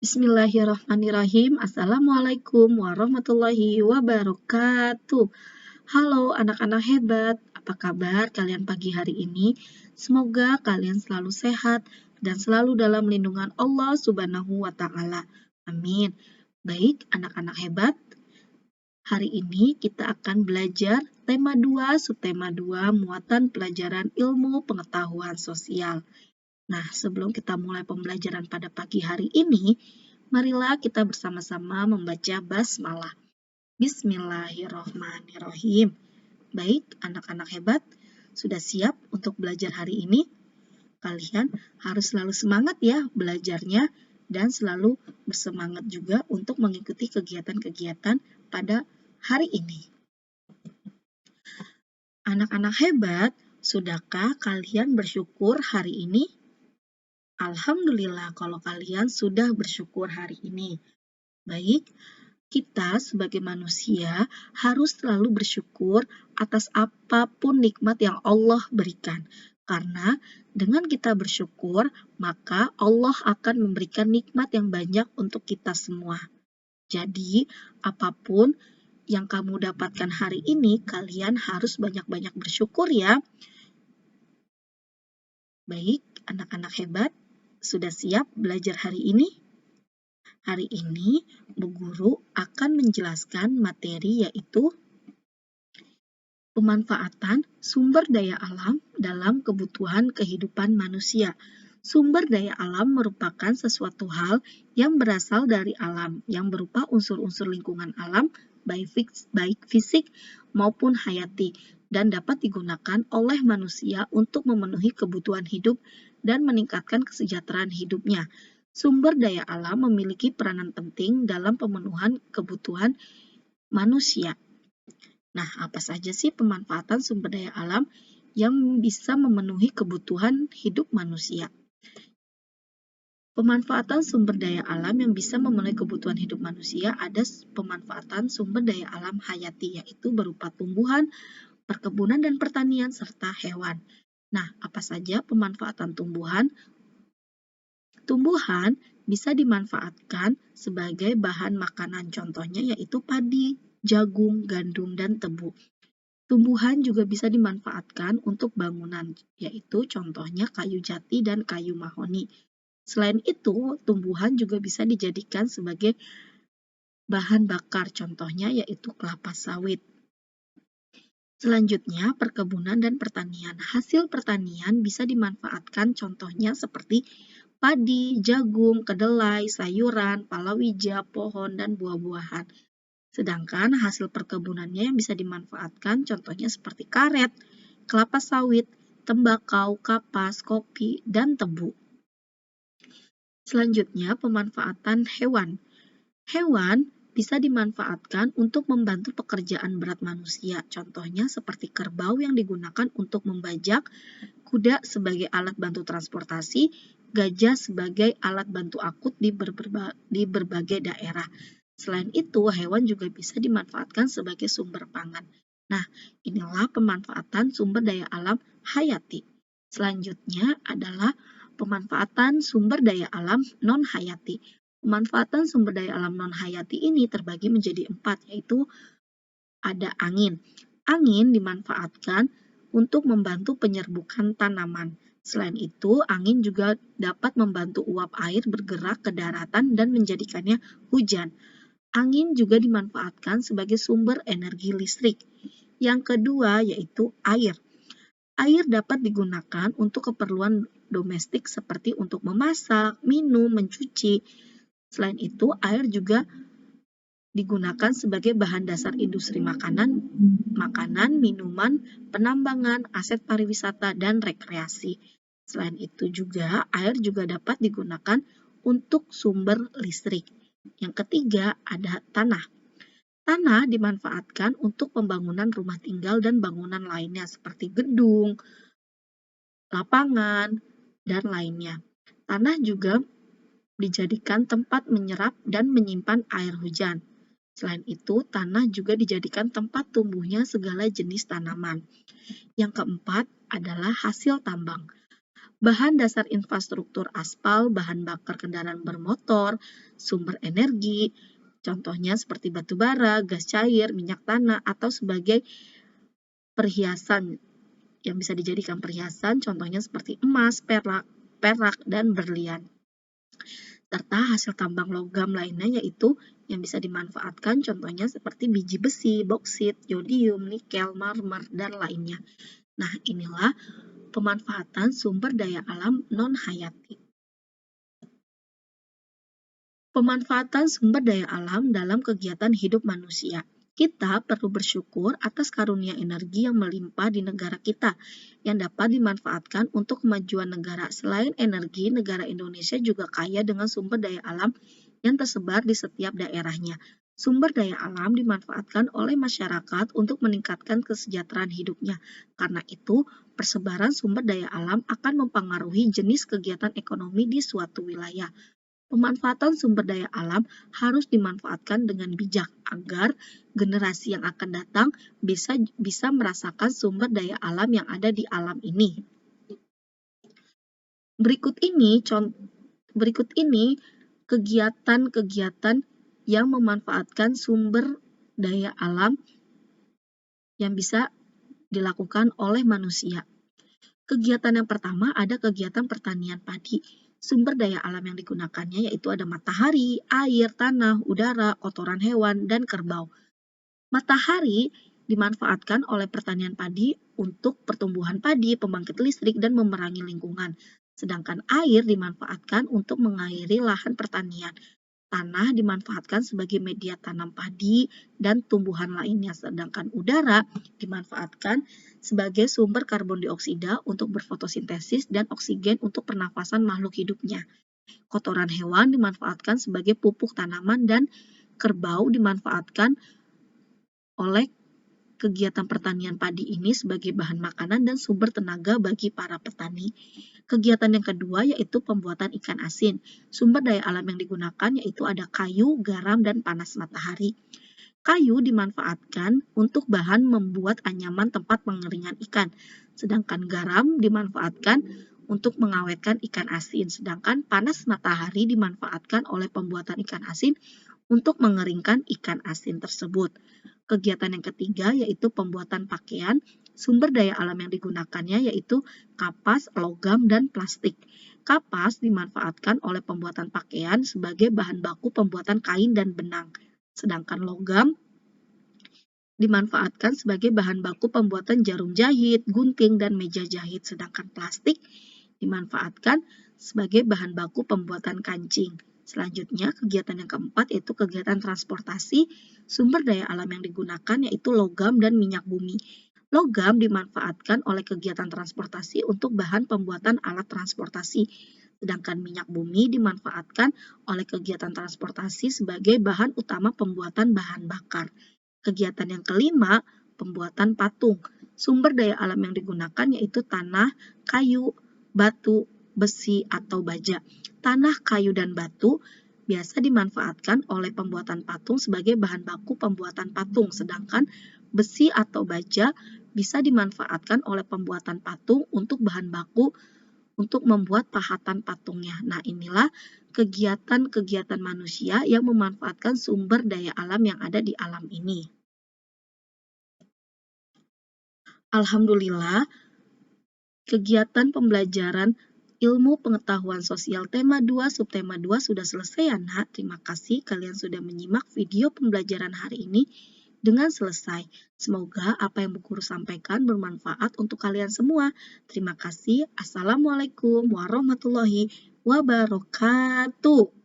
Bismillahirrahmanirrahim. Assalamualaikum warahmatullahi wabarakatuh. Halo anak-anak hebat, apa kabar kalian pagi hari ini? Semoga kalian selalu sehat dan selalu dalam lindungan Allah Subhanahu wa Ta'ala. Amin. Baik, anak-anak hebat, hari ini kita akan belajar tema 2, subtema 2, muatan pelajaran ilmu pengetahuan sosial. Nah, sebelum kita mulai pembelajaran pada pagi hari ini, marilah kita bersama-sama membaca basmalah. Bismillahirrohmanirrohim. Baik, anak-anak hebat, sudah siap untuk belajar hari ini? Kalian harus selalu semangat ya belajarnya dan selalu bersemangat juga untuk mengikuti kegiatan-kegiatan pada hari ini. Anak-anak hebat, sudahkah kalian bersyukur hari ini? Alhamdulillah kalau kalian sudah bersyukur hari ini. Baik, kita sebagai manusia harus selalu bersyukur atas apapun nikmat yang Allah berikan. Karena dengan kita bersyukur, maka Allah akan memberikan nikmat yang banyak untuk kita semua. Jadi, apapun yang kamu dapatkan hari ini, kalian harus banyak-banyak bersyukur ya. Baik, anak-anak hebat, sudah siap belajar hari ini? Hari ini, Bu Guru akan menjelaskan materi yaitu pemanfaatan sumber daya alam dalam kebutuhan kehidupan manusia. Sumber daya alam merupakan sesuatu hal yang berasal dari alam, yang berupa unsur-unsur lingkungan alam, baik fisik maupun hayati, dan dapat digunakan oleh manusia untuk memenuhi kebutuhan hidup dan meningkatkan kesejahteraan hidupnya. Sumber daya alam memiliki peranan penting dalam pemenuhan kebutuhan manusia. Nah, apa saja sih pemanfaatan sumber daya alam yang bisa memenuhi kebutuhan hidup manusia? Pemanfaatan sumber daya alam yang bisa memenuhi kebutuhan hidup manusia ada pemanfaatan sumber daya alam hayati, yaitu berupa tumbuhan, perkebunan dan pertanian, serta hewan. Nah, apa saja pemanfaatan tumbuhan? Tumbuhan bisa dimanfaatkan sebagai bahan makanan, contohnya yaitu padi, jagung, gandum, dan tebu. Tumbuhan juga bisa dimanfaatkan untuk bangunan, yaitu contohnya kayu jati dan kayu mahoni. Selain itu, tumbuhan juga bisa dijadikan sebagai bahan bakar, contohnya yaitu kelapa sawit. Selanjutnya, perkebunan dan pertanian. Hasil pertanian bisa dimanfaatkan contohnya seperti padi, jagung, kedelai, sayuran, palawija, pohon, dan buah-buahan. Sedangkan hasil perkebunannya yang bisa dimanfaatkan contohnya seperti karet, kelapa sawit, tembakau, kapas, kopi, dan tebu. Selanjutnya, pemanfaatan hewan. Hewan bisa dimanfaatkan untuk membantu pekerjaan berat manusia. Contohnya seperti kerbau yang digunakan untuk membajak, kuda sebagai alat bantu transportasi, gajah sebagai alat bantu angkut di berbagai daerah. Selain itu, hewan juga bisa dimanfaatkan sebagai sumber pangan. Nah, inilah pemanfaatan sumber daya alam hayati. Selanjutnya adalah pemanfaatan sumber daya alam non-hayati. Pemanfaatan sumber daya alam non-hayati ini terbagi menjadi 4, yaitu ada angin. Angin dimanfaatkan untuk membantu penyerbukan tanaman. Selain itu, angin juga dapat membantu uap air bergerak ke daratan dan menjadikannya hujan. Angin juga dimanfaatkan sebagai sumber energi listrik. Yang kedua yaitu air. Air dapat digunakan untuk keperluan domestik seperti untuk memasak, minum, mencuci. Selain itu, air juga digunakan sebagai bahan dasar industri makanan, minuman, penambangan, aset pariwisata, dan rekreasi. Selain itu juga, air juga dapat digunakan untuk sumber listrik. Yang ketiga ada tanah. Tanah dimanfaatkan untuk pembangunan rumah tinggal dan bangunan lainnya seperti gedung, lapangan, dan lainnya. Tanah juga dijadikan tempat menyerap dan menyimpan air hujan. Selain itu, tanah juga dijadikan tempat tumbuhnya segala jenis tanaman. Yang keempat adalah hasil tambang. Bahan dasar infrastruktur aspal, bahan bakar kendaraan bermotor, sumber energi, contohnya seperti batu bara, gas cair, minyak tanah, atau sebagai perhiasan yang bisa dijadikan perhiasan, contohnya seperti emas, perak, dan berlian. Serta hasil tambang logam lainnya yaitu yang bisa dimanfaatkan, contohnya seperti biji besi, boksit, yodium, nikel, marmer, dan lainnya. Nah, inilah pemanfaatan sumber daya alam non-hayati. Pemanfaatan sumber daya alam dalam kegiatan hidup manusia. Kita perlu bersyukur atas karunia energi yang melimpah di negara kita, yang dapat dimanfaatkan untuk kemajuan negara. Selain energi, negara Indonesia juga kaya dengan sumber daya alam yang tersebar di setiap daerahnya. Sumber daya alam dimanfaatkan oleh masyarakat untuk meningkatkan kesejahteraan hidupnya. Karena itu, persebaran sumber daya alam akan mempengaruhi jenis kegiatan ekonomi di suatu wilayah. Pemanfaatan sumber daya alam harus dimanfaatkan dengan bijak agar generasi yang akan datang bisa merasakan sumber daya alam yang ada di alam ini. Berikut ini kegiatan-kegiatan yang memanfaatkan sumber daya alam yang bisa dilakukan oleh manusia. Kegiatan yang pertama ada kegiatan pertanian padi. Sumber daya alam yang digunakannya yaitu ada matahari, air, tanah, udara, kotoran hewan, dan kerbau. Matahari dimanfaatkan oleh pertanian padi untuk pertumbuhan padi, pembangkit listrik, dan memerangi lingkungan. Sedangkan air dimanfaatkan untuk mengairi lahan pertanian. Tanah dimanfaatkan sebagai media tanam padi dan tumbuhan lainnya, sedangkan udara dimanfaatkan sebagai sumber karbon dioksida untuk berfotosintesis dan oksigen untuk pernafasan makhluk hidupnya. Kotoran hewan dimanfaatkan sebagai pupuk tanaman dan kerbau dimanfaatkan oleh kegiatan pertanian padi ini sebagai bahan makanan dan sumber tenaga bagi para petani. Kegiatan yang kedua yaitu pembuatan ikan asin. Sumber daya alam yang digunakan yaitu ada kayu, garam, dan panas matahari. Kayu dimanfaatkan untuk bahan membuat anyaman tempat pengeringan ikan, sedangkan garam dimanfaatkan untuk mengawetkan ikan asin, sedangkan panas matahari dimanfaatkan oleh pembuatan ikan asin untuk mengeringkan ikan asin tersebut. Kegiatan yang ketiga yaitu pembuatan pakaian. Sumber daya alam yang digunakannya yaitu kapas, logam, dan plastik. Kapas dimanfaatkan oleh pembuatan pakaian sebagai bahan baku pembuatan kain dan benang. Sedangkan logam dimanfaatkan sebagai bahan baku pembuatan jarum jahit, gunting, dan meja jahit. Sedangkan plastik dimanfaatkan sebagai bahan baku pembuatan kancing. Selanjutnya, kegiatan yang keempat yaitu kegiatan transportasi. Sumber daya alam yang digunakan yaitu logam dan minyak bumi. Logam dimanfaatkan oleh kegiatan transportasi untuk bahan pembuatan alat transportasi. Sedangkan minyak bumi dimanfaatkan oleh kegiatan transportasi sebagai bahan utama pembuatan bahan bakar. Kegiatan yang kelima, pembuatan patung. Sumber daya alam yang digunakan yaitu tanah, kayu, batu, besi, atau baja. Tanah, kayu, dan batu biasa dimanfaatkan oleh pembuatan patung sebagai bahan baku pembuatan patung, sedangkan besi atau baja bisa dimanfaatkan oleh pembuatan patung untuk bahan baku untuk membuat pahatan patungnya. Nah, inilah kegiatan-kegiatan manusia yang memanfaatkan sumber daya alam yang ada di alam ini. Alhamdulillah, kegiatan pembelajaran ilmu pengetahuan sosial tema 2 subtema 2 sudah selesai ya nak. Terima kasih kalian sudah menyimak video pembelajaran hari ini dengan selesai. Semoga apa yang Bu Guru sampaikan bermanfaat untuk kalian semua. Terima kasih. Assalamualaikum warahmatullahi wabarakatuh.